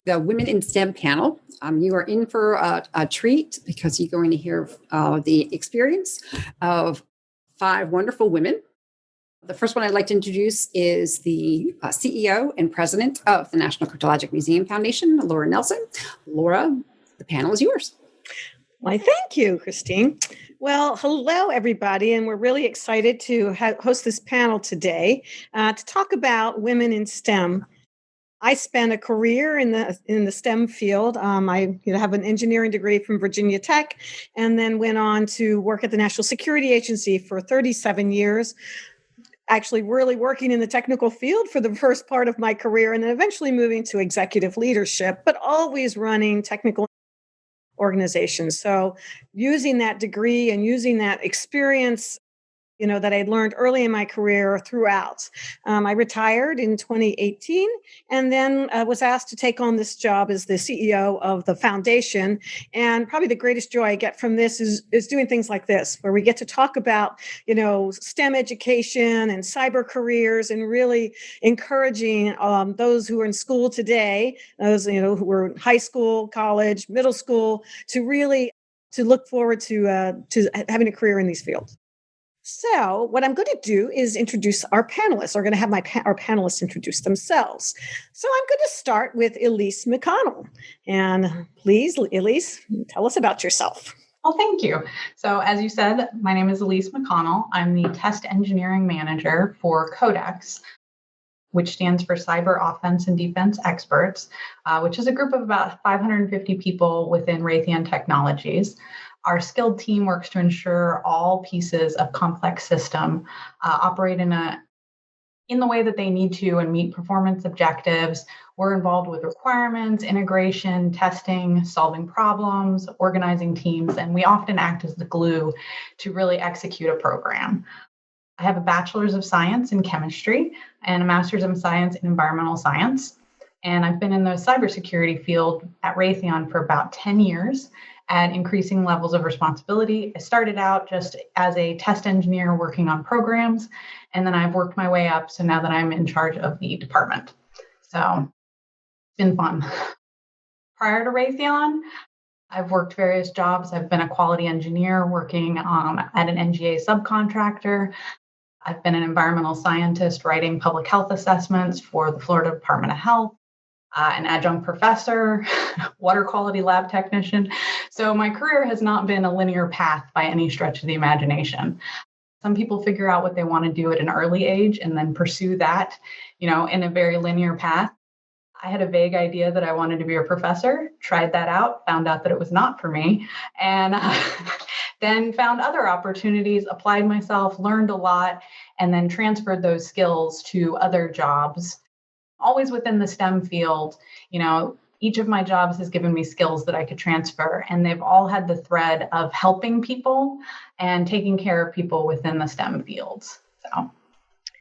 the Women in STEM panel. You are in for a treat because you're going to hear the experience of 5 wonderful women. The first one I'd like to introduce is the CEO and president of the National Cryptologic Foundation, Laura Nelson. Laura, the panel is yours. Why, thank you, Christine. Well, hello, everybody, and we're really excited to host this panel today to talk about women in STEM. I spent a career in the STEM field. I have an engineering degree from Virginia Tech, and then went on to work at the National Security Agency for 37 years. Actually, really working in the technical field for the first part of my career, and then eventually moving to executive leadership, but always running technical organizations. So using that degree and using that experience, that I had learned early in my career throughout. I retired in 2018 and then was asked to take on this job as the CEO of the foundation. And probably the greatest joy I get from this is doing things like this, where we get to talk about, STEM education and cyber careers, and really encouraging those who are in school today, those, who are in high school, college, middle school, to look forward to having a career in these fields. So what I'm going to do is introduce our panelists. We're going to have our panelists introduce themselves. So I'm going to start with Elise McConnell. And please, Elise, tell us about yourself. Well, thank you. So as you said, my name is Elise McConnell. I'm the test engineering manager for CODEX, which stands for Cyber Offense and Defense Experts, which is a group of about 550 people within Raytheon Technologies. Our skilled team works to ensure all pieces of complex system operate in the way that they need to and meet performance objectives. We're involved with requirements, integration, testing, solving problems, organizing teams, and we often act as the glue to really execute a program. I have a bachelor's of science in chemistry and a master's of science in environmental science. And I've been in the cybersecurity field at Raytheon for about 10 years. At increasing levels of responsibility. I started out just as a test engineer working on programs, and then I've worked my way up. So now that I'm in charge of the department. So it's been fun. Prior to Raytheon, I've worked various jobs. I've been a quality engineer working at an NGA subcontractor. I've been an environmental scientist writing public health assessments for the Florida Department of Health. An adjunct professor, water quality lab technician. So my career has not been a linear path by any stretch of the imagination. Some people figure out what they want to do at an early age and then pursue that, in a very linear path. I had a vague idea that I wanted to be a professor, tried that out, found out that it was not for me, and then found other opportunities, applied myself, learned a lot, and then transferred those skills to other jobs. Always within the STEM field, each of my jobs has given me skills that I could transfer, and they've all had the thread of helping people and taking care of people within the STEM fields. So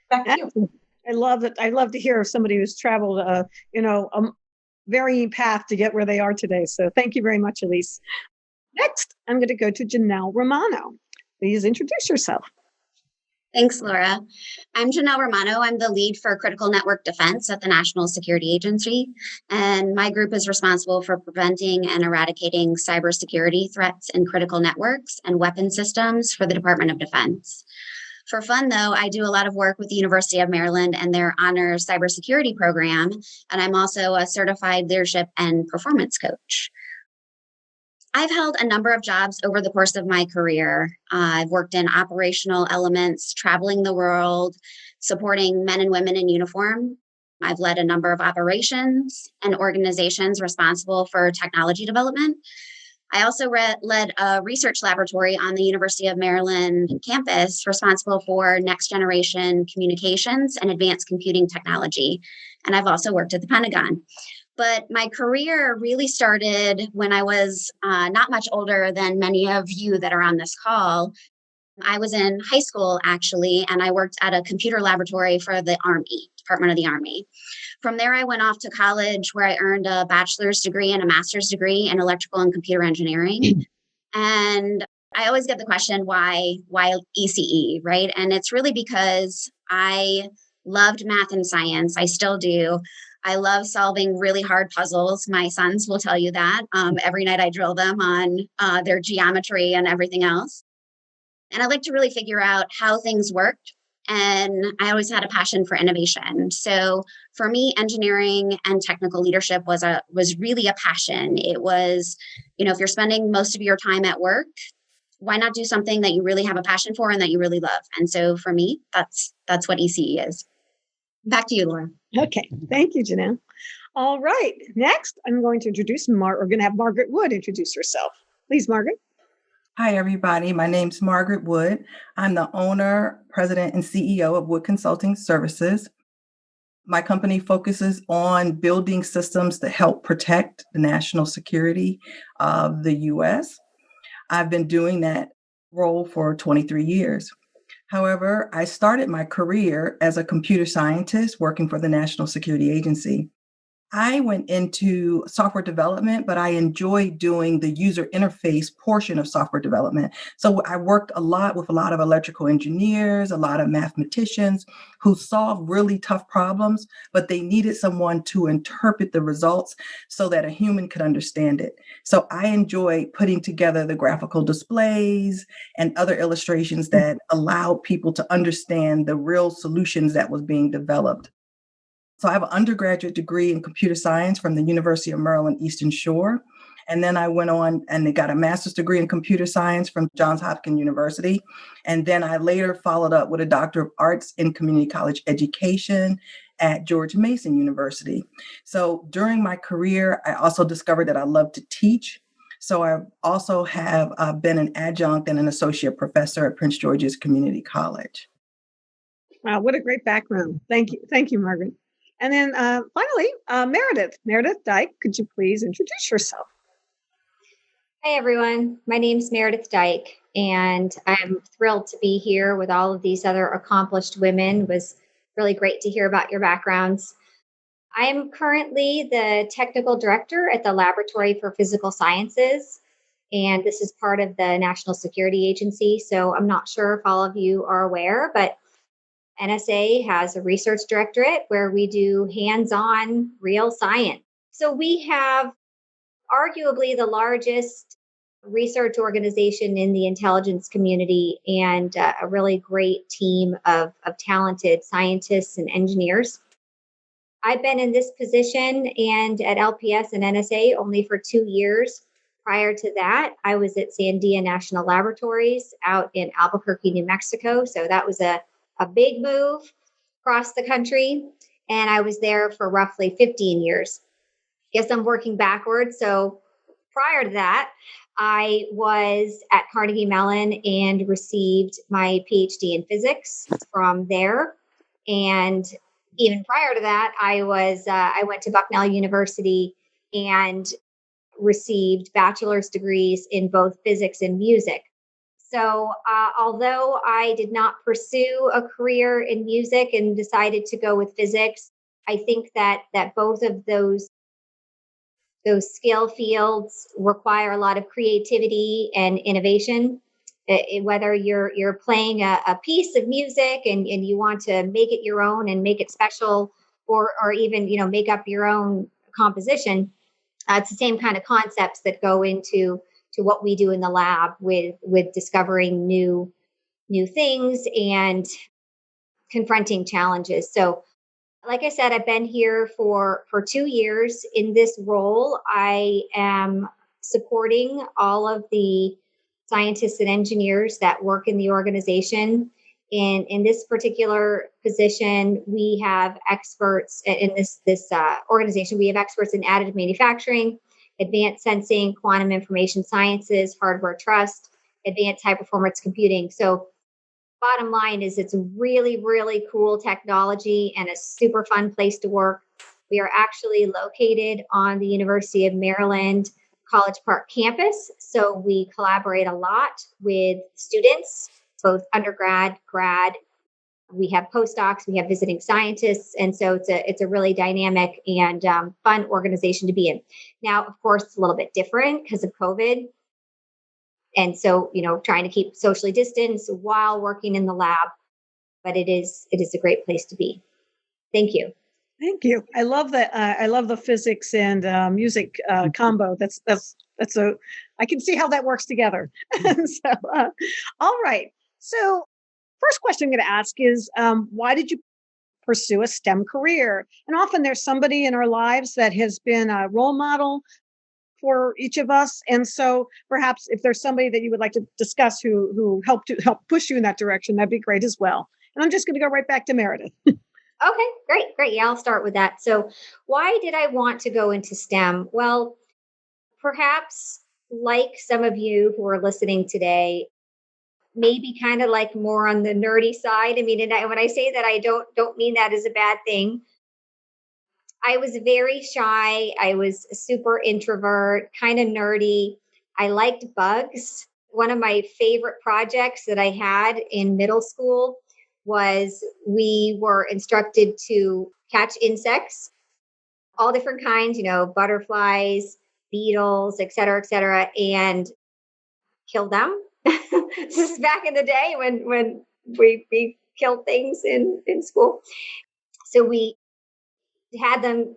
back to you. I love it. I love to hear of somebody who's traveled, a varying path to get where they are today. So thank you very much, Elise. Next, I'm going to go to Janelle Romano. Please introduce yourself. Thanks, Laura. I'm Janelle Romano. I'm the lead for critical network defense at the National Security Agency, and my group is responsible for preventing and eradicating cybersecurity threats in critical networks and weapon systems for the Department of Defense. For fun, though, I do a lot of work with the University of Maryland and their honors cybersecurity program, and I'm also a certified leadership and performance coach. I've held a number of jobs over the course of my career. I've worked in operational elements, traveling the world, supporting men and women in uniform. I've led a number of operations and organizations responsible for technology development. I also led a research laboratory on the University of Maryland campus responsible for next generation communications and advanced computing technology. And I've also worked at the Pentagon. But my career really started when I was not much older than many of you that are on this call. I was in high school, actually, and I worked at a computer laboratory for the Army, Department of the Army. From there, I went off to college where I earned a bachelor's degree and a master's degree in electrical and computer engineering. And I always get the question, why ECE, right? And it's really because I loved math and science. I still do. I love solving really hard puzzles. My sons will tell you that. Every night I drill them on their geometry and everything else. And I like to really figure out how things worked. And I always had a passion for innovation. So for me, engineering and technical leadership was really a passion. It was, if you're spending most of your time at work, why not do something that you really have a passion for and that you really love? And so for me, that's what ECE is. Back to you, Laura. Okay. Thank you, Janelle. All right. Next, I'm going to introduce we're going to have Margaret Wood introduce herself. Please, Margaret. Hi, everybody. My name's Margaret Wood. I'm the owner, president, and CEO of Wood Consulting Services. My company focuses on building systems that help protect the national security of the U.S. I've been doing that role for 23 years. However, I started my career as a computer scientist working for the National Security Agency. I went into software development, but I enjoy doing the user interface portion of software development. So I worked a lot with a lot of electrical engineers, a lot of mathematicians who solved really tough problems, but they needed someone to interpret the results so that a human could understand it. So I enjoy putting together the graphical displays and other illustrations that allowed people to understand the real solutions that was being developed. So I have an undergraduate degree in computer science from the University of Maryland Eastern Shore. And then I went on and got a master's degree in computer science from Johns Hopkins University. And then I later followed up with a Doctor of Arts in Community College Education at George Mason University. So during my career, I also discovered that I love to teach. So I also have been an adjunct and an associate professor at Prince George's Community College. Wow, what a great background. Thank you. Thank you, Margaret. And then finally, Meredith Dyke, could you please introduce yourself? Hi, everyone. My name's Meredith Dyke, and I'm thrilled to be here with all of these other accomplished women. It was really great to hear about your backgrounds. I am currently the technical director at the Laboratory for Physical Sciences, and this is part of the National Security Agency. So I'm not sure if all of you are aware, but NSA has a research directorate where we do hands-on real science. So we have arguably the largest research organization in the intelligence community and a really great team of talented scientists and engineers. I've been in this position and at LPS and NSA only for 2 years. Prior to that, I was at Sandia National Laboratories out in Albuquerque, New Mexico. So that was a big move across the country. And I was there for roughly 15 years. Guess I'm working backwards. So prior to that, I was at Carnegie Mellon and received my PhD in physics from there. And even prior to that, I went to Bucknell University and received bachelor's degrees in both physics and music. So although I did not pursue a career in music and decided to go with physics, I think that both of those skill fields require a lot of creativity and innovation. Whether you're playing a piece of music and you want to make it your own and make it special, or even make up your own composition, it's the same kind of concepts that go into what we do in the lab with discovering new things and confronting challenges. So like I said, I've been here for 2 years. In this role, I am supporting all of the scientists and engineers that work in the organization. And in this particular position, we have experts in this organization. We have experts in additive manufacturing, advanced sensing, quantum information sciences, hardware trust, advanced high performance computing. So bottom line is it's a really, really cool technology and a super fun place to work. We are actually located on the University of Maryland College Park campus. So we collaborate a lot with students, both undergrad, grad. We have postdocs, we have visiting scientists. And so it's a really dynamic and fun organization to be in. Now, of course, it's a little bit different because of COVID. And so, trying to keep socially distanced while working in the lab, but it is a great place to be. Thank you. Thank you. I love that. I love the physics and music combo. That's a. I can see how that works together. So, all right. So, first question I'm going to ask is, why did you pursue a STEM career? And often there's somebody in our lives that has been a role model for each of us. And so, perhaps if there's somebody that you would like to discuss who helped to help push you in that direction, that'd be great as well. And I'm just going to go right back to Meredith. Okay, great. Yeah, I'll start with that. So, why did I want to go into STEM? Well, perhaps like some of you who are listening today, maybe kind of like more on the nerdy side. I mean, and when I say that, I don't mean that as a bad thing. I was very shy. I was a super introvert, kind of nerdy. I liked bugs. One of my favorite projects that I had in middle school was we were instructed to catch insects, all different kinds, butterflies, beetles, et cetera, and kill them. This is back in the day when we killed things in school. So we had them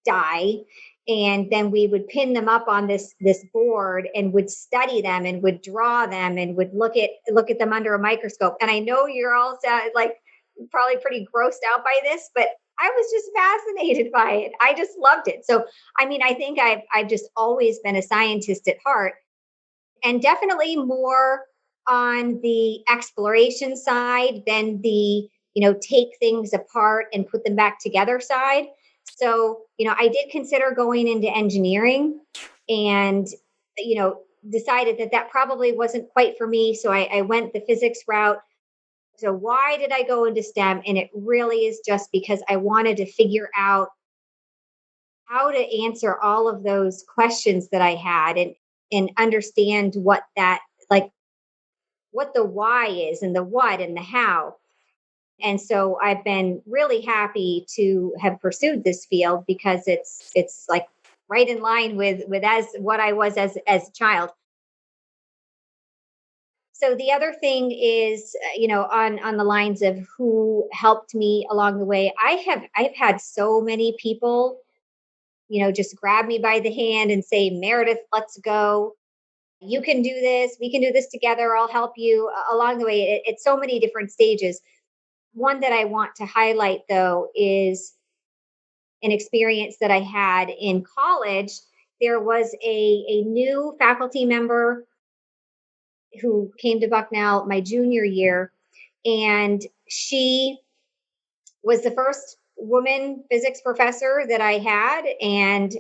die, and then we would pin them up on this board and would study them and would draw them and would look at them under a microscope. And I know you're all like probably pretty grossed out by this, but I was just fascinated by it. I just loved it. So I mean, I think I've just always been a scientist at heart, and definitely more on the exploration side than the take things apart and put them back together side. So, I did consider going into engineering, and, decided that probably wasn't quite for me. So I went the physics route. So why did I go into STEM? And it really is just because I wanted to figure out how to answer all of those questions that I had, and understand what what the why is, and the what and the how. And so I've been really happy to have pursued this field, because it's like right in line with as what I was as a child. So the other thing is, on the lines of who helped me along the way, I've had so many people, just grab me by the hand and say, Meredith, let's go. You can do this. We can do this together. I'll help you along the way. It's so many different stages. One that I want to highlight, though, is an experience that I had in college. There was a new faculty member who came to Bucknell my junior year, and she was the first woman physics professor that I had. And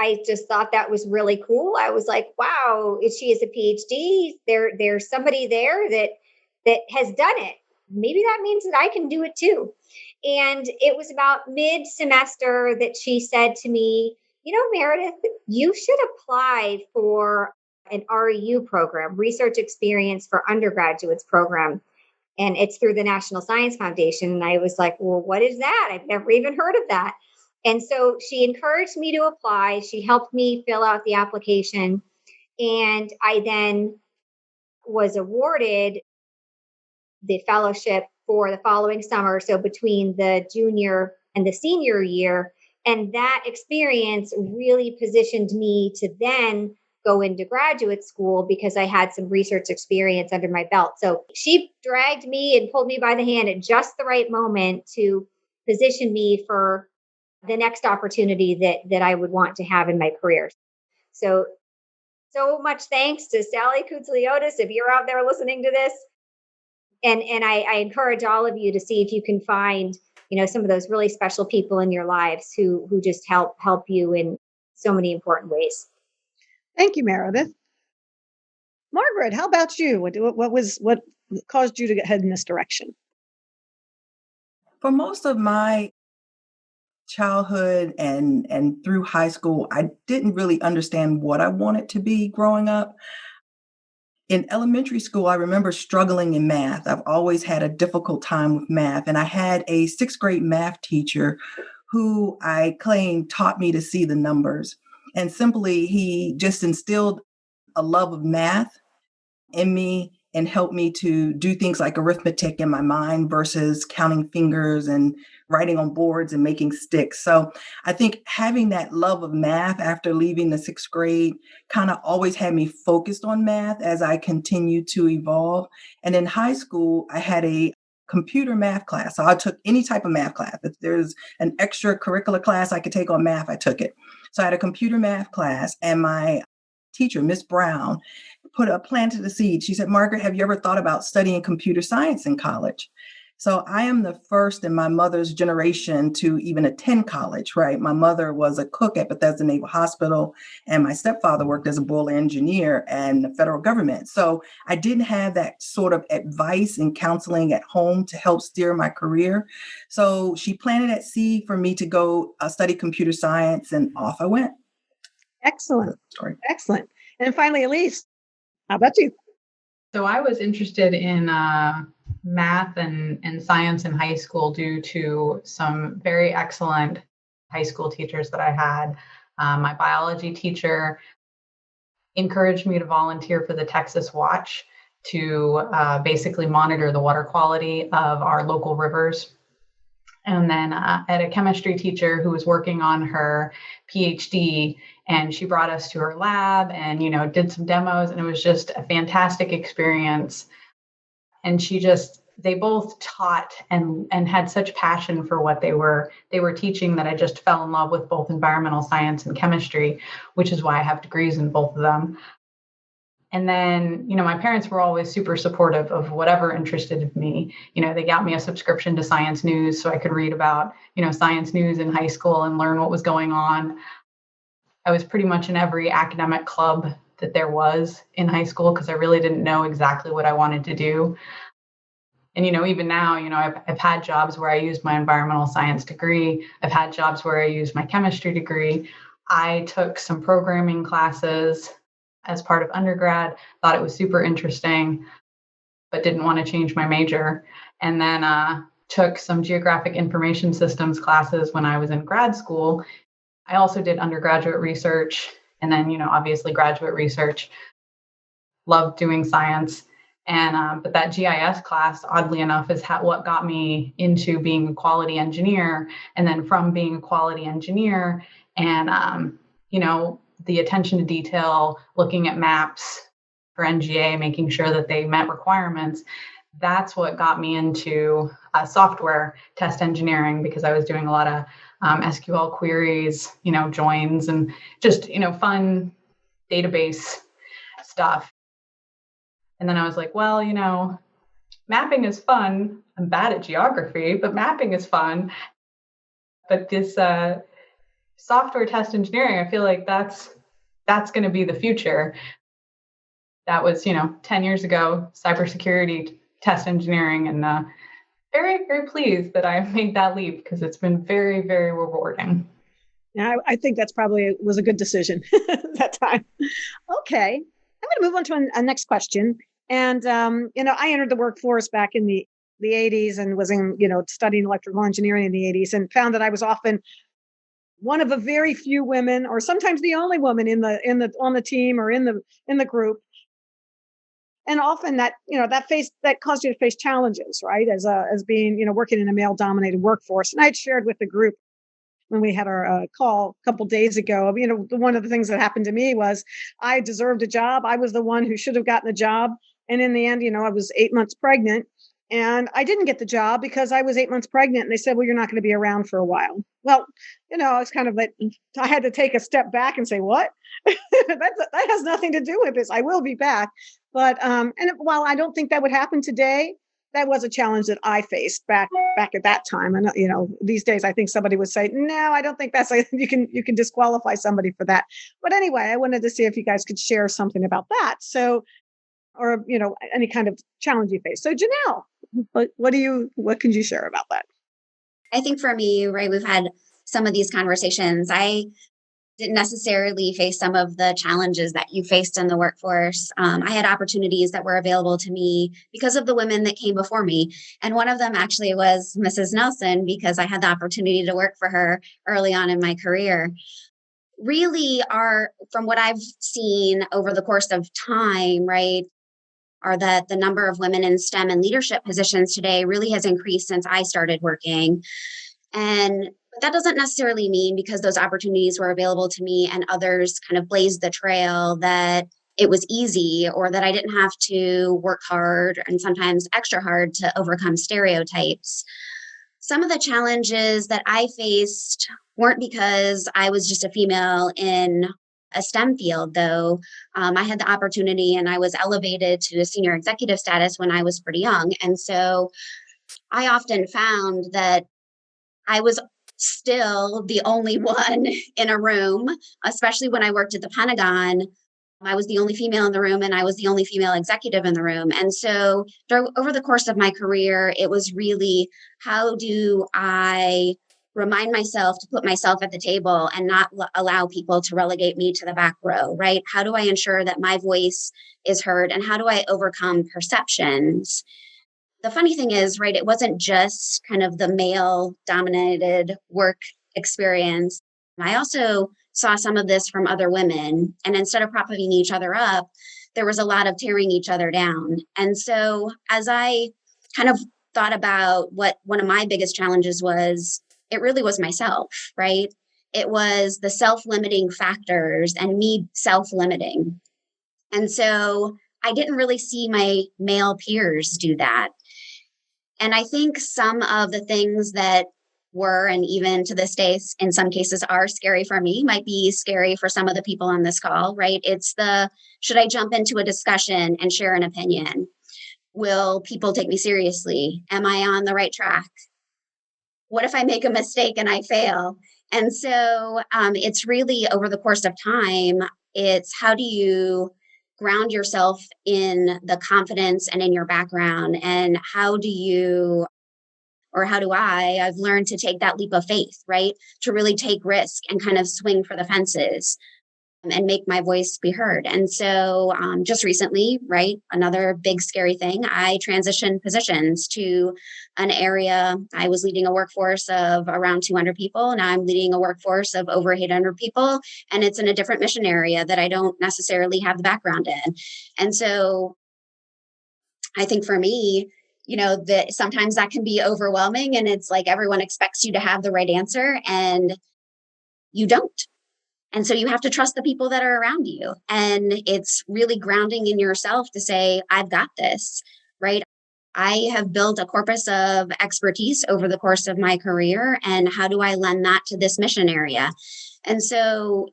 I just thought that was really cool. I was like, wow, she is a PhD. There's somebody there that has done it. Maybe that means that I can do it too. And it was about mid-semester that she said to me, Meredith, you should apply for an REU program, Research Experience for Undergraduates program. And it's through the National Science Foundation. And I was like, well, what is that? I've never even heard of that. And so she encouraged me to apply. She helped me fill out the application. And I then was awarded the fellowship for the following summer. So between the junior and the senior year. And that experience really positioned me to then go into graduate school, because I had some research experience under my belt. So she dragged me and pulled me by the hand at just the right moment to position me for the next opportunity that I would want to have in my career. So much thanks to Sally Koutzliotis, if you're out there listening to this. And I encourage all of you to see if you can find, some of those really special people in your lives who just help you in so many important ways. Thank you, Meredith. Margaret, how about you? What caused you to head in this direction? For most of my childhood and through high school, I didn't really understand what I wanted to be growing up. In elementary school, I remember struggling in math. I've always had a difficult time with math. And I had a sixth grade math teacher who I claim taught me to see the numbers. And simply, he just instilled a love of math in me. and helped me to do things like arithmetic in my mind versus counting fingers and writing on boards and making sticks. So I think having that love of math after leaving the 6th grade kind of always had me focused on math as I continued to evolve. And in high school, I had a computer math class. So I took any type of math class. If there's an extracurricular class I could take on math, I took it. So I had a computer math class, and my teacher, Miss Brown, planted a seed. She said, Margaret, have you ever thought about studying computer science in college? So I am the first in my mother's generation to even attend college, right? My mother was a cook at Bethesda Naval Hospital, and my stepfather worked as a boiler engineer in the federal government. So I didn't have that sort of advice and counseling at home to help steer my career. So she planted that seed for me to go study computer science, and off I went. Excellent. Excellent. And finally, Elise, how about you? So I was interested in math and science in high school due to some very excellent high school teachers that I had. My biology teacher encouraged me to volunteer for the Texas Watch to basically monitor the water quality of our local rivers. And then I had a chemistry teacher who was working on her PhD, and she brought us to her lab and, did some demos, and it was just a fantastic experience. And they both taught and had such passion for what they were teaching that I just fell in love with both environmental science and chemistry, which is why I have degrees in both of them. And then, my parents were always super supportive of whatever interested me. They got me a subscription to Science News so I could read about, science news in high school and learn what was going on. I was pretty much in every academic club that there was in high school because I really didn't know exactly what I wanted to do. And, even now, I've had jobs where I used my environmental science degree. I've had jobs where I used my chemistry degree. I took some programming classes as part of undergrad, thought it was super interesting, but didn't want to change my major. And then took some geographic information systems classes when I was in grad school. I also did undergraduate research and then, obviously graduate research. Loved doing science. And but that GIS class, oddly enough, is what got me into being a quality engineer. And then from being a quality engineer and, the attention to detail, looking at maps for NGA, making sure that they met requirements, that's what got me into software test engineering, because I was doing a lot of SQL queries, joins, and just, fun database stuff. And then I was like, well, mapping is fun. I'm bad at geography, but mapping is fun. But this software test engineering, I feel like that's going to be the future. That was, 10 years ago, cybersecurity test engineering, and very, very pleased that I made that leap because it's been very, very rewarding. Yeah, I think that's probably was a good decision that time. Okay, I'm going to move on to a next question. And, I entered the workforce back in the 80s and was in, studying electrical engineering in the 80s, and found that I was often one of a very few women, or sometimes the only woman on the team or in the group. And often that caused you to face challenges, right? As being, working in a male dominated workforce. And I had shared with the group when we had our call a couple days ago, one of the things that happened to me was I deserved a job. I was the one who should have gotten the job. And in the end, I was 8 months pregnant, and I didn't get the job because I was 8 months pregnant. And they said, well, you're not going to be around for a while. Well, it's kind of like, I had to take a step back and say, what? that has nothing to do with this. I will be back. But, and while I don't think that would happen today, that was a challenge that I faced back at that time. And, these days, I think somebody would say, no, I don't think that's like, you can disqualify somebody for that. But anyway, I wanted to see if you guys could share something about that. So, or, any kind of challenge you face. So Janelle, what can you share about that? I think for me, right, we've had some of these conversations. I didn't necessarily face some of the challenges that you faced in the workforce. I had opportunities that were available to me because of the women that came before me. And one of them actually was Mrs. Nelson, because I had the opportunity to work for her early on in my career. Really from what I've seen over the course of time, right, are that the number of women in STEM and leadership positions today really has increased since I started working. And that doesn't necessarily mean because those opportunities were available to me and others kind of blazed the trail that it was easy or that I didn't have to work hard and sometimes extra hard to overcome stereotypes. Some of the challenges that I faced weren't because I was just a female in a STEM field, though. I had the opportunity and I was elevated to a senior executive status when I was pretty young. And so I often found that I was still the only one in a room, especially when I worked at the Pentagon. I was the only female in the room and I was the only female executive in the room. And so over the course of my career, it was really, how do I remind myself to put myself at the table and not allow people to relegate me to the back row, right? How do I ensure that my voice is heard and how do I overcome perceptions? The funny thing is, right, it wasn't just kind of the male dominated work experience. I also saw some of this from other women. And instead of propping each other up, there was a lot of tearing each other down. And so as I kind of thought about what one of my biggest challenges was, it really was myself, right? It was the self-limiting factors and me self-limiting. And so I didn't really see my male peers do that. And I think some of the things that were, and even to this day, in some cases are scary for me, might be scary for some of the people on this call, right? It's should I jump into a discussion and share an opinion? Will people take me seriously? Am I on the right track? What if I make a mistake and I fail? And so it's really over the course of time, it's how do you ground yourself in the confidence and in your background, and how do I've learned to take that leap of faith, right? To really take risk and kind of swing for the fences and make my voice be heard. And so just recently, right, another big scary thing, I transitioned positions to an area. I was leading a workforce of around 200 people. Now I'm leading a workforce of over 800 people. And it's in a different mission area that I don't necessarily have the background in. And so I think for me, that sometimes that can be overwhelming and it's like everyone expects you to have the right answer and you don't. And so you have to trust the people that are around you. And it's really grounding in yourself to say, I've got this, right? I have built a corpus of expertise over the course of my career. And how do I lend that to this mission area? And so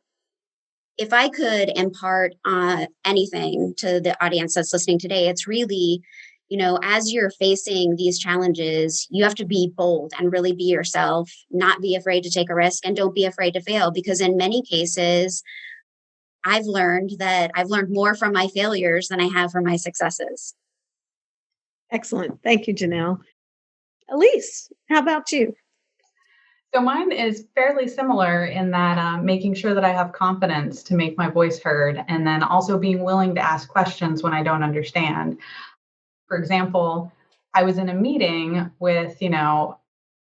if I could impart anything to the audience that's listening today, it's really, as you're facing these challenges, you have to be bold and really be yourself, not be afraid to take a risk, and don't be afraid to fail. Because in many cases, I've learned more from my failures than I have from my successes. Excellent. Thank you, Janelle. Elise, how about you? So mine is fairly similar in that making sure that I have confidence to make my voice heard, and then also being willing to ask questions when I don't understand. For example, I was in a meeting with,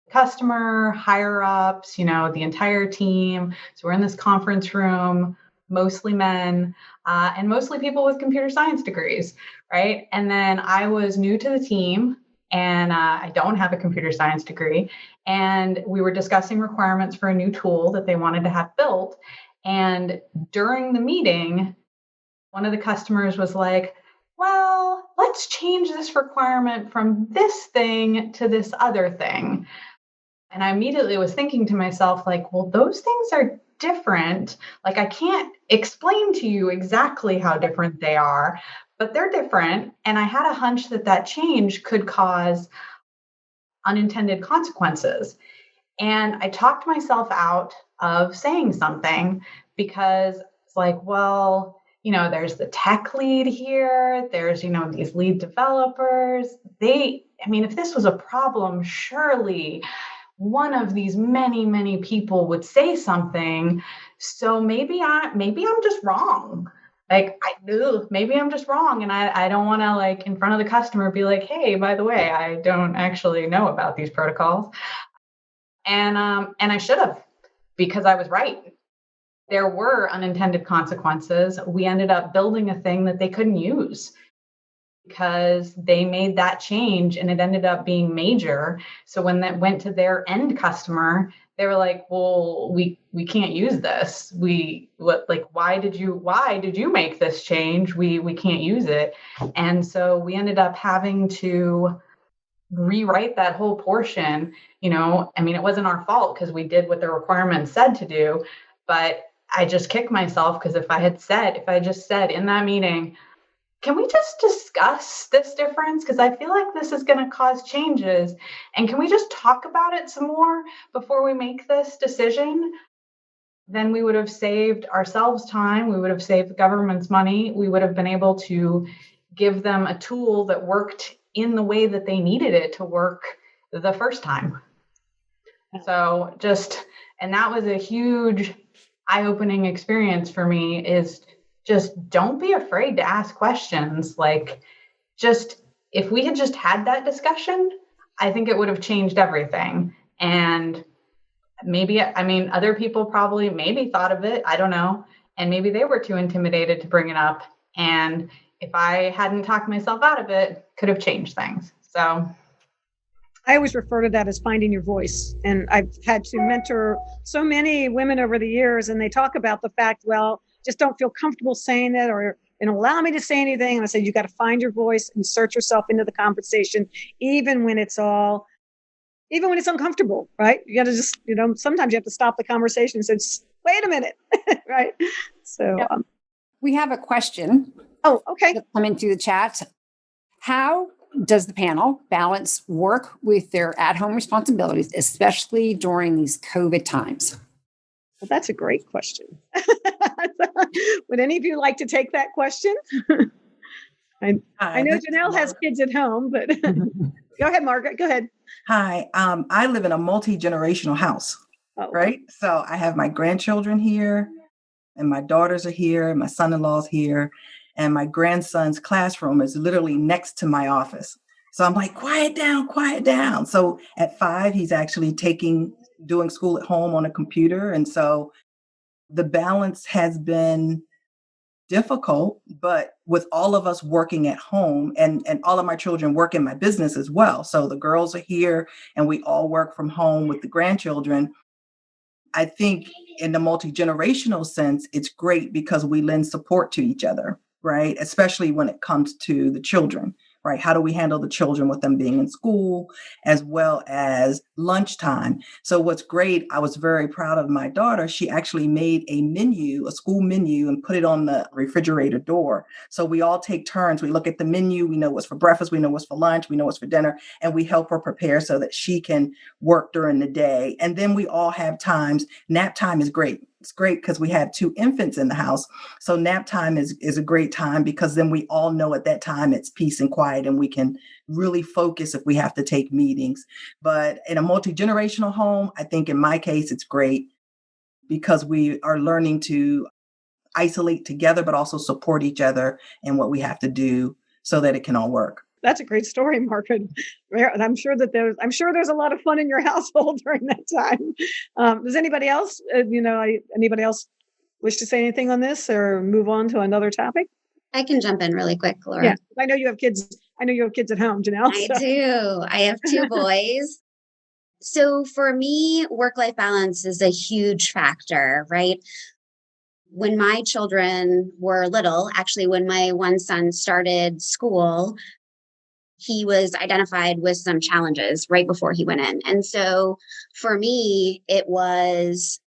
customer, higher ups, the entire team. So we're in this conference room, mostly men, and mostly people with computer science degrees, right? And then I was new to the team and I don't have a computer science degree. And we were discussing requirements for a new tool that they wanted to have built. And during the meeting, one of the customers was like, well, let's change this requirement from this thing to this other thing. And I immediately was thinking to myself, like, well, those things are different. Like, I can't explain to you exactly how different they are, but they're different. And I had a hunch that change could cause unintended consequences. And I talked myself out of saying something because it's like, well, there's the tech lead here. There's, these lead developers. If this was a problem, surely one of these many, many people would say something. So maybe I'm just wrong. Maybe I'm just wrong. And I don't want to in front of the customer be like, hey, by the way, I don't actually know about these protocols. And I should have, because I was right. There were unintended consequences. We ended up building a thing that they couldn't use. because they made that change and it ended up being major. So when that went to their end customer, they were like, well, we can't use this. Why did you make this change? We can't use it. And so we ended up having to rewrite that whole portion. It wasn't our fault because we did what the requirements said to do, but I just kicked myself because if I just said in that meeting, can we just discuss this difference? Because I feel like this is going to cause changes. And can we just talk about it some more before we make this decision? Then we would have saved ourselves time. We would have saved the government's money. We would have been able to give them a tool that worked in the way that they needed it to work the first time. So and that was a huge eye-opening experience for me, is just don't be afraid to ask questions. If we had just had that discussion, I think it would have changed everything. And other people probably maybe thought of it, I don't know. And maybe they were too intimidated to bring it up. And if I hadn't talked myself out of it, could have changed things. So I always refer to that as finding your voice. And I've had to mentor so many women over the years, and they talk about the fact, well, just don't feel comfortable saying it or allow me to say anything. And I said, you got to find your voice, insert yourself into the conversation, even when it's uncomfortable, right? You got to just, sometimes you have to stop the conversation and say, wait a minute, right? So we have a question. Oh, okay. Coming through the chat. How does the panel balance work with their at-home responsibilities, especially during these COVID times? Well, that's a great question. Would any of you like to take that question? I know Janelle has kids at home, but go ahead, Margaret. Go ahead. Hi. I live in a multi-generational house, right? So I have my grandchildren here, and my daughters are here, and my son-in-law's here, and my grandson's classroom is literally next to my office. So I'm like, quiet down, quiet down. So at 5, he's actually doing school at home on a computer. And so the balance has been difficult, but with all of us working at home and all of my children work in my business as well. So the girls are here and we all work from home with the grandchildren. I think in the multi-generational sense, it's great because we lend support to each other, right? Especially when it comes to the children, right? How do we handle the children with them being in school as well as lunchtime? So what's great, I was very proud of my daughter. She actually made a school menu, and put it on the refrigerator door. So we all take turns. We look at the menu. We know what's for breakfast. We know what's for lunch. We know what's for dinner. And we help her prepare so that she can work during the day. And then we all have times. Nap time is great. It's great because we have 2 infants in the house. So nap time is a great time because then we all know at that time it's peace and quiet and we can really focus if we have to take meetings. But in a multi-generational home, I think in my case, it's great because we are learning to isolate together, but also support each other in what we have to do so that it can all work. That's a great story, Margaret. And I'm sure there's a lot of fun in your household during that time. Does anybody else, anybody else wish to say anything on this or move on to another topic? I can jump in really quick, Laura. Yeah, I know you have kids. I know you have kids at home, Janelle. I do. I have 2 boys. So for me, work-life balance is a huge factor, right? When my children were little, actually, when my one son started school, he was identified with some challenges right before he went in. And so for me, it was,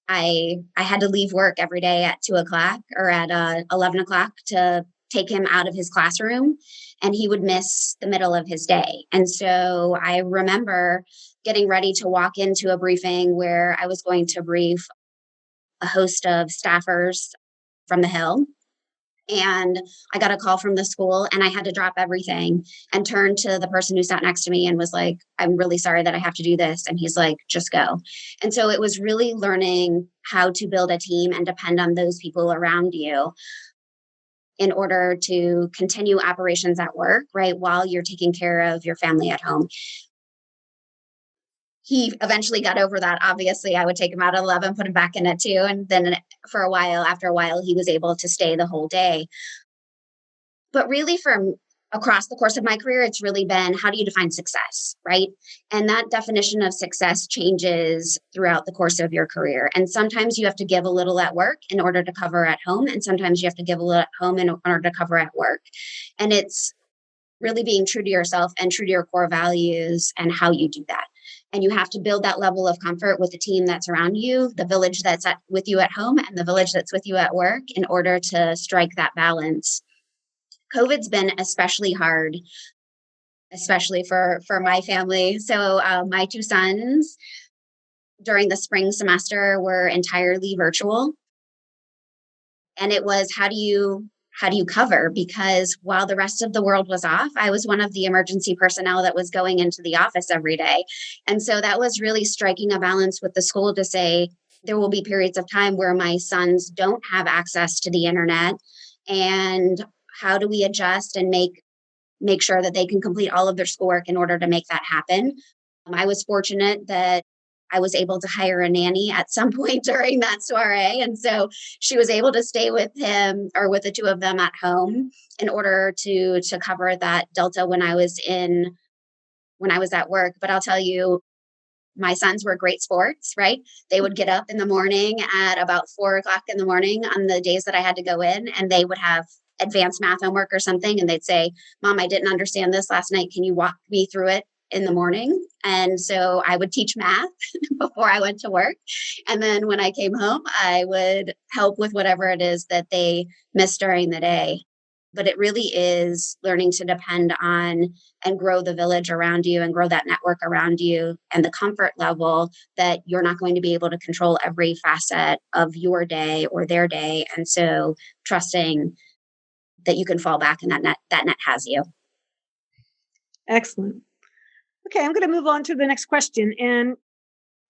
I had to leave work every day at 2:00 or at 11:00 to take him out of his classroom, and he would miss the middle of his day. And so I remember getting ready to walk into a briefing where I was going to brief a host of staffers from the Hill. And I got a call from the school and I had to drop everything and turn to the person who sat next to me and was like, I'm really sorry that I have to do this. And he's like, just go. And so it was really learning how to build a team and depend on those people around you in order to continue operations at work, right, while you're taking care of your family at home. He eventually got over that. Obviously, I would take him out at 11, put him back in at 2. And then after a while, he was able to stay the whole day. But really from across the course of my career, it's really been, how do you define success, right? And that definition of success changes throughout the course of your career. And sometimes you have to give a little at work in order to cover at home. And sometimes you have to give a little at home in order to cover at work. And it's really being true to yourself and true to your core values and how you do that. And you have to build that level of comfort with the team that's around you, the village that's with you at home, and the village that's with you at work in order to strike that balance. COVID's been especially hard, especially for my family. So my two sons during the spring semester were entirely virtual. And it was, how do you cover? Because while the rest of the world was off, I was one of the emergency personnel that was going into the office every day. And so that was really striking a balance with the school to say, there will be periods of time where my sons don't have access to the internet. And how do we adjust and make sure that they can complete all of their schoolwork in order to make that happen? I was fortunate that I was able to hire a nanny at some point during that soiree. And so she was able to stay with him or with the two of them at home in order to cover that delta when I was at work. But I'll tell you, my sons were great sports, right? They would get up in the morning at about 4:00 in the morning on the days that I had to go in, and they would have advanced math homework or something. And they'd say, Mom, I didn't understand this last night. Can you walk me through it in the morning? And so I would teach math before I went to work. And then when I came home, I would help with whatever it is that they missed during the day. But it really is learning to depend on and grow the village around you and grow that network around you and the comfort level that you're not going to be able to control every facet of your day or their day. And so trusting that you can fall back and that net has you. Excellent. Okay, I'm going to move on to the next question. And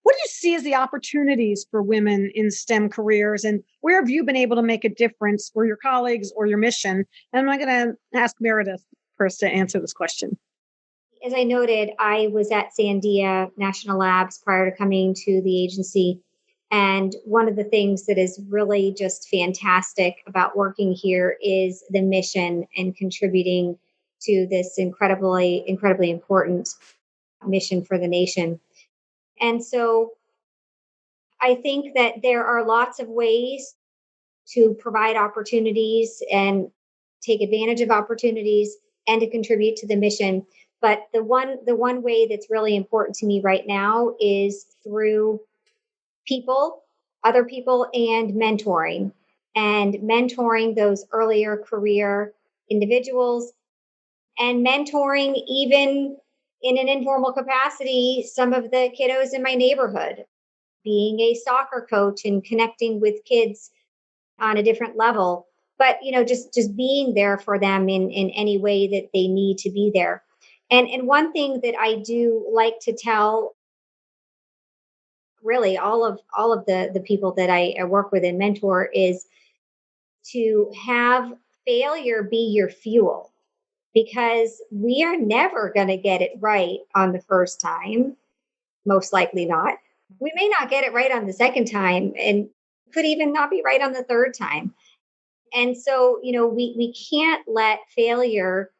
what do you see as the opportunities for women in STEM careers, and where have you been able to make a difference for your colleagues or your mission? And I'm going to ask Meredith first to answer this question. As I noted, I was at Sandia National Labs prior to coming to the agency. And one of the things that is really just fantastic about working here is the mission and contributing to this incredibly important mission for the nation. And so I think that there are lots of ways to provide opportunities and take advantage of opportunities and to contribute to the mission. But the one way that's really important to me right now is through other people, and mentoring those earlier career individuals, and mentoring even in an informal capacity some of the kiddos in my neighborhood, being a soccer coach and connecting with kids on a different level. But just being there for them in any way that they need to be there. And one thing that I do like to tell really all of the people that I work with and mentor is to have failure be your fuel, because we are never going to get it right on the first time, most likely not. We may not get it right on the second time, and could even not be right on the third time. And so, we can't let failure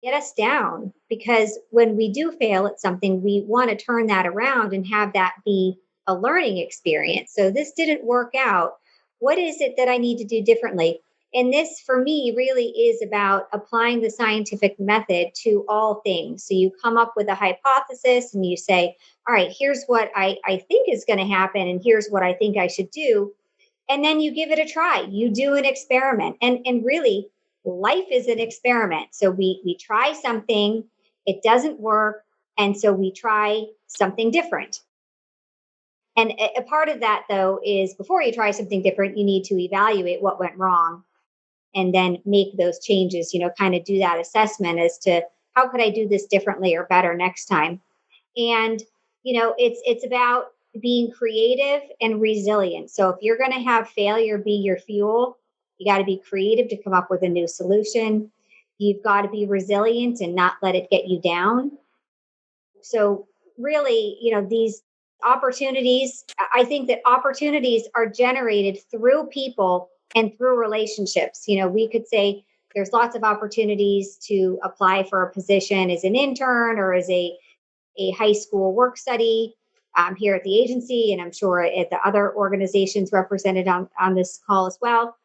get us down, because when we do fail at something, we want to turn that around and have that be a learning experience. So this didn't work out. What is it that I need to do differently? And this, for me, really is about applying the scientific method to all things. So you come up with a hypothesis and you say, all right, here's what I think is going to happen, and here's what I think I should do. And then you give it a try. You do an experiment. And really, life is an experiment. So we try something, it doesn't work, and so we try something different. And a part of that, though, is before you try something different, you need to evaluate what went wrong and then make those changes, kind of do that assessment as to how could I do this differently or better next time. And, it's about being creative and resilient. So if you're going to have failure be your fuel, you got to be creative to come up with a new solution. You've got to be resilient and not let it get you down. So really, these opportunities, I think that opportunities are generated through people and through relationships. We could say There's lots of opportunities to apply for a position as an intern or as a high school work study here at the agency, and I'm sure at the other organizations represented on this call as well.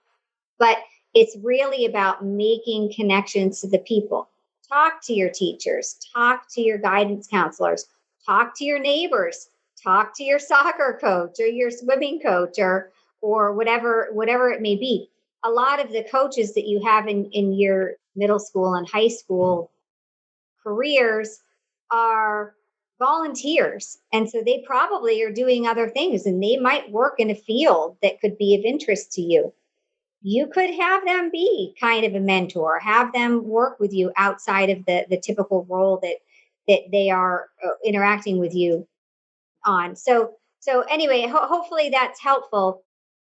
But it's really about making connections to the people. Talk to your teachers, talk to your guidance counselors, talk to your neighbors, talk to your soccer coach or your swimming coach or whatever it may be. A lot of the coaches that you have in your middle school and high school careers are volunteers. And so they probably are doing other things, and they might work in a field that could be of interest to you. You could have them be kind of a mentor, have them work with you outside of the typical role that they are interacting with you on. So anyway, hopefully that's helpful.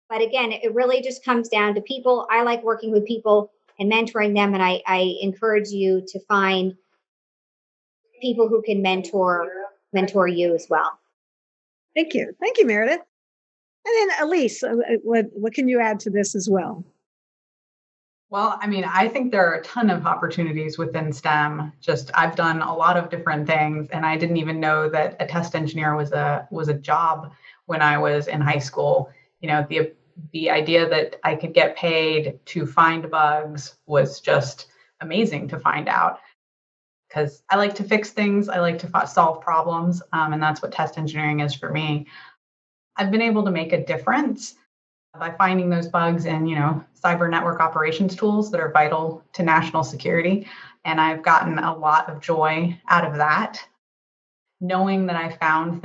But again, it really just comes down to people. I like working with people and mentoring them. And I encourage you to find people who can mentor you as well. Thank you. Thank you, Meredith. And then Elise, what can you add to this as well? Well, I mean, I think there are a ton of opportunities within STEM. Just I've done a lot of different things, and I didn't even know that a test engineer was a job when I was in high school. You know, the idea that I could get paid to find bugs was just amazing to find out, because I like to fix things. I like to solve problems, and that's what test engineering is for me. I've been able to make a difference by finding those bugs in, cyber network operations tools that are vital to national security. And I've gotten a lot of joy out of that. Knowing that I found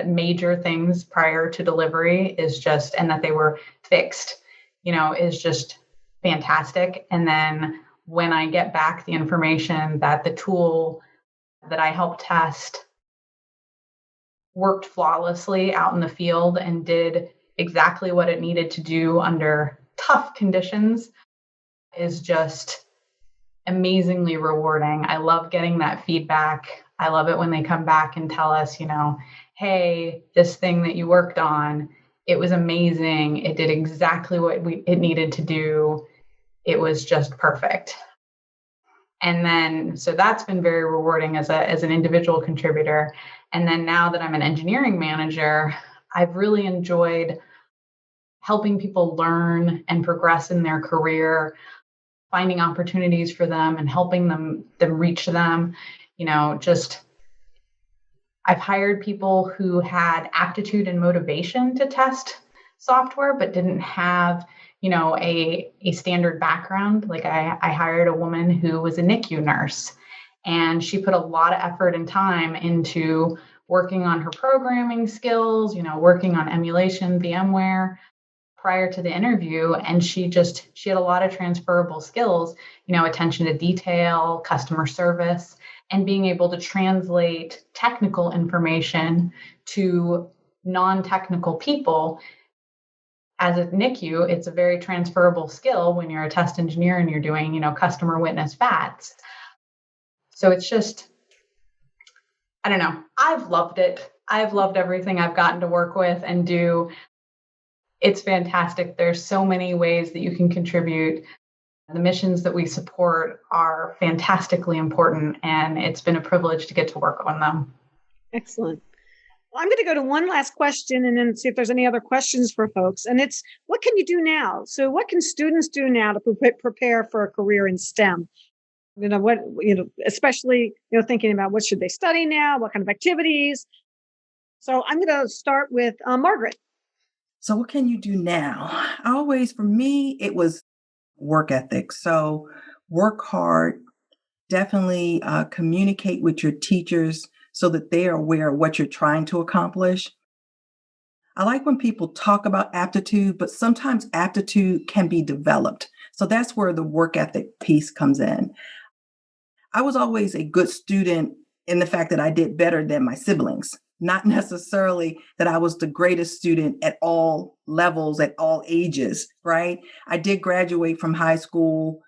major things prior to delivery and that they were fixed, is just fantastic. And then when I get back the information that the tool that I helped test worked flawlessly out in the field and did exactly what it needed to do under tough conditions, is just amazingly rewarding. I love getting that feedback. I love it when they come back and tell us, hey, this thing that you worked on, it was amazing. It did exactly what it needed to do. It was just perfect. And then, so that's been very rewarding as an individual contributor. And then now that I'm an engineering manager, I've really enjoyed helping people learn and progress in their career, finding opportunities for them and helping them reach them. I've hired people who had aptitude and motivation to test software, but didn't have a standard background. Like I hired a woman who was a NICU nurse, and she put a lot of effort and time into working on her programming skills, working on emulation, VMware prior to the interview. And she had a lot of transferable skills, attention to detail, customer service, and being able to translate technical information to non-technical people. As a NICU, it's a very transferable skill when you're a test engineer and you're doing, customer witness FATs. So it's just, I don't know. I've loved it. I've loved everything I've gotten to work with and do. It's fantastic. There's so many ways that you can contribute. The missions that we support are fantastically important, and it's been a privilege to get to work on them. Excellent. Well, I'm going to go to one last question and then see if there's any other questions for folks. And it's, what can you do now? So what can students do now to prepare for a career in STEM? Especially, thinking about what should they study now? What kind of activities? So I'm going to start with Margaret. So what can you do now? For me, it was work ethic. So work hard, definitely communicate with your teachers so that they are aware of what you're trying to accomplish. I like when people talk about aptitude, but sometimes aptitude can be developed. So that's where the work ethic piece comes in. I was always a good student in the fact that I did better than my siblings, not necessarily that I was the greatest student at all levels, at all ages, right? I did graduate from high school,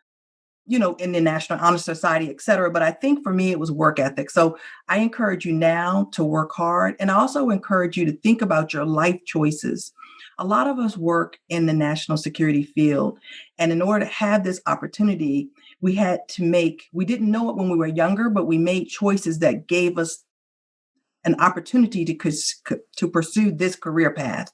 in the National Honor Society, et cetera. But I think for me, it was work ethic. So I encourage you now to work hard. And I also encourage you to think about your life choices. A lot of us work in the national security field. And in order to have this opportunity, we didn't know it when we were younger, but we made choices that gave us an opportunity to pursue this career path.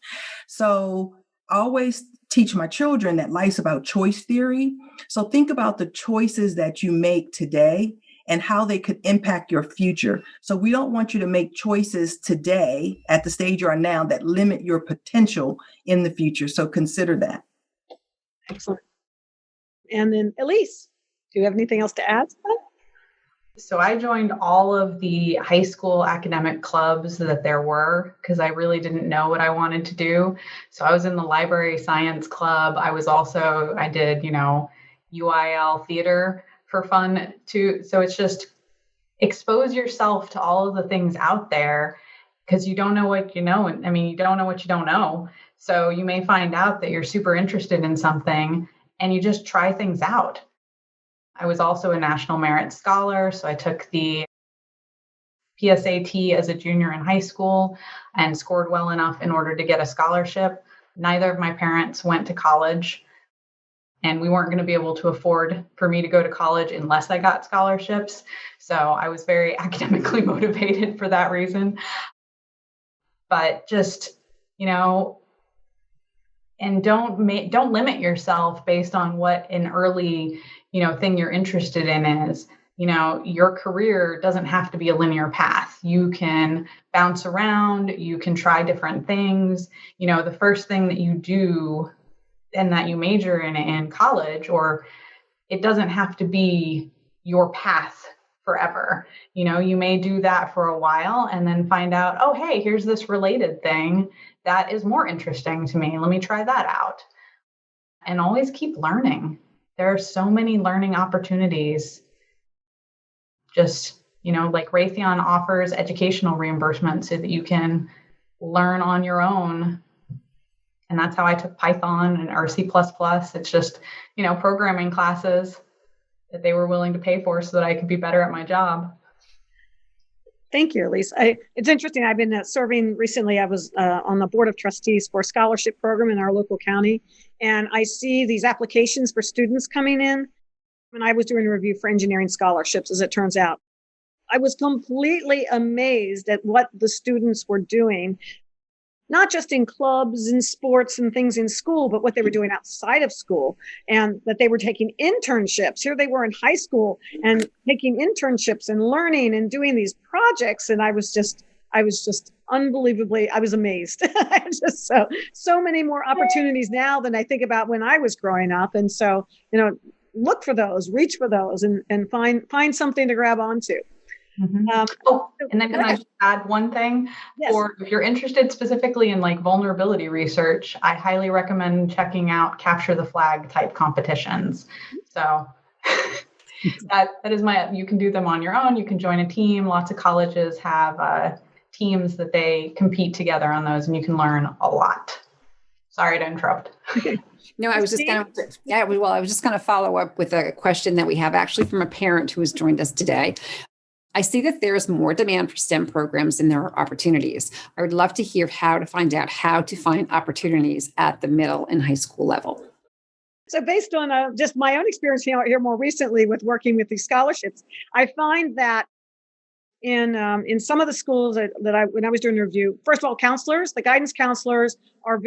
So I always teach my children that life's about choice theory. So think about the choices that you make today and how they could impact your future. So we don't want you to make choices today at the stage you are now that limit your potential in the future. So consider that. Excellent. And then Elise, do you have anything else to add to that? So I joined all of the high school academic clubs that there were because I really didn't know what I wanted to do. So I was in the library science club. I did, UIL theater for fun too. So it's just expose yourself to all of the things out there because you don't know what you know. I mean, you don't know what you don't know. So you may find out that you're super interested in something and you just try things out. I was also a National Merit Scholar, so I took the PSAT as a junior in high school and scored well enough in order to get a scholarship. Neither of my parents went to college, and we weren't going to be able to afford for me to go to college unless I got scholarships. So I was very academically motivated for that reason. But just, and don't limit yourself based on what an early thing you're interested in is. Your career doesn't have to be a linear path. You can bounce around, you can try different things. The first thing that you do and that you major in college, or it doesn't have to be your path forever. You may do that for a while and then find out, oh, hey, here's this related thing that is more interesting to me. Let me try that out. And always keep learning. There are so many learning opportunities. Just, like Raytheon offers educational reimbursement so that you can learn on your own. And that's how I took Python or C++. It's just, programming classes that they were willing to pay for so that I could be better at my job. Thank you, Elise. It's interesting. I've been serving recently. I was on the board of trustees for a scholarship program in our local county. And I see these applications for students coming in. And I was doing a review for engineering scholarships, as it turns out. I was completely amazed at what the students were doing, not just in clubs and sports and things in school, but what they were doing outside of school, and that they were taking internships. Here they were in high school and taking internships and learning and doing these projects. And I was just unbelievably, I was amazed. Just so many more opportunities now than I think about when I was growing up. And so, look for those, reach for those, and find something to grab onto. Mm-hmm. And then can I just add one thing? Yes. Or if you're interested specifically in vulnerability research, I highly recommend checking out capture the flag type competitions. So that is you can do them on your own. You can join a team. Lots of colleges have teams that they compete together on those, and you can learn a lot. Sorry to interrupt. No, I was just going to follow up with a question that we have actually from a parent who has joined us today. I see that there's more demand for STEM programs than there are opportunities. I would love to hear how to find opportunities at the middle and high school level. So based on just my own experience here more recently with working with these scholarships, I find that in some of the schools when I was doing the review, first of all, the guidance counselors are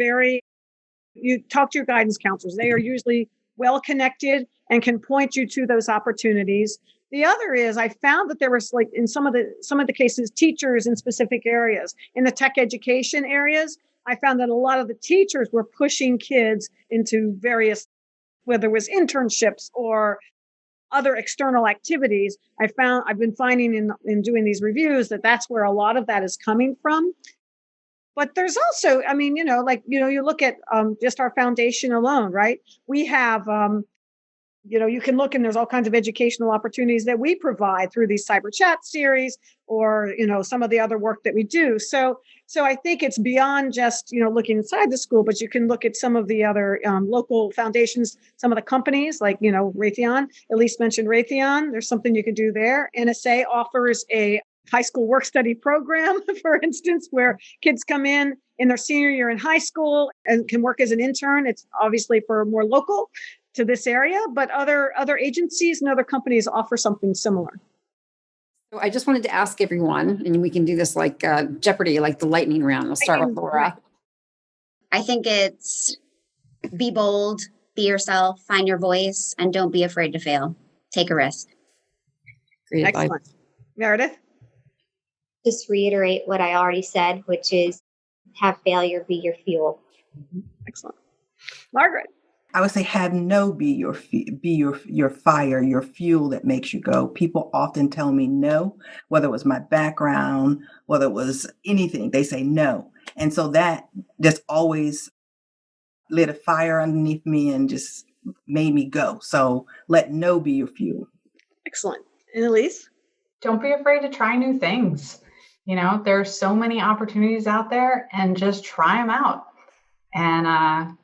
you talk to your guidance counselors. They are usually well connected and can point you to those opportunities. The other is I found that there was in some of the cases, teachers in specific areas. In the tech education areas, I found that a lot of the teachers were pushing kids into various, whether it was internships or other external activities. I've been finding in doing these reviews that that's where a lot of that is coming from. But there's also, you look at just our foundation alone, right? We have, you can look and there's all kinds of educational opportunities that we provide through these cyber chat series or, some of the other work that we do. So I think it's beyond just, looking inside the school, but you can look at some of the other local foundations, some of the companies like, Raytheon. Elise mentioned Raytheon. There's something you can do there. NSA offers a high school work study program, for instance, where kids come in in their senior year in high school and can work as an intern. It's obviously for more local to this area, but other agencies and other companies offer something similar. So I just wanted to ask everyone, and we can do this like Jeopardy, like the lightning round. We'll start with Laura. I think it's be bold, be yourself, find your voice, and don't be afraid to fail. Take a risk. Great advice. Excellent. Meredith? Just reiterate what I already said, which is have failure be your fuel. Excellent. Margaret? I would say have no be your fire, your fuel that makes you go. People often tell me no, whether it was my background, whether it was anything, they say no. And so that just always lit a fire underneath me and just made me go. So let no be your fuel. Excellent. And Elise? Don't be afraid to try new things. You know, there's so many opportunities out there, and just try them out. And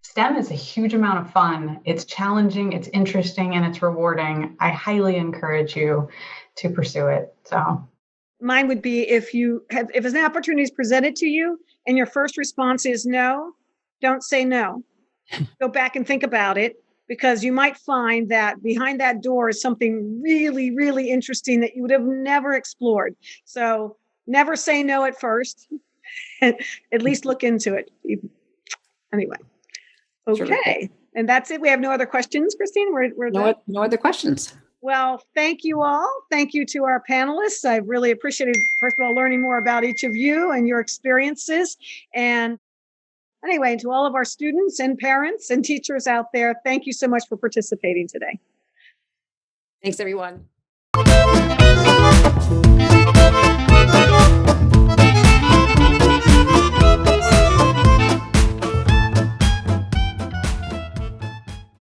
STEM is a huge amount of fun. It's challenging, it's interesting, and it's rewarding. I highly encourage you to pursue it. So Mine would be if an opportunity is presented to you and your first response is no, don't say no. Go back and think about it, because you might find that behind that door is something really, really interesting that you would have never explored. So never say no at first. At least look into it. Anyway. Okay. Sure. And that's it. We have no other questions, Christine? We're No other questions. Well, thank you all. Thank you to our panelists. I really appreciated, first of all, learning more about each of you and your experiences. And anyway, to all of our students and parents and teachers out there, thank you so much for participating today. Thanks, everyone.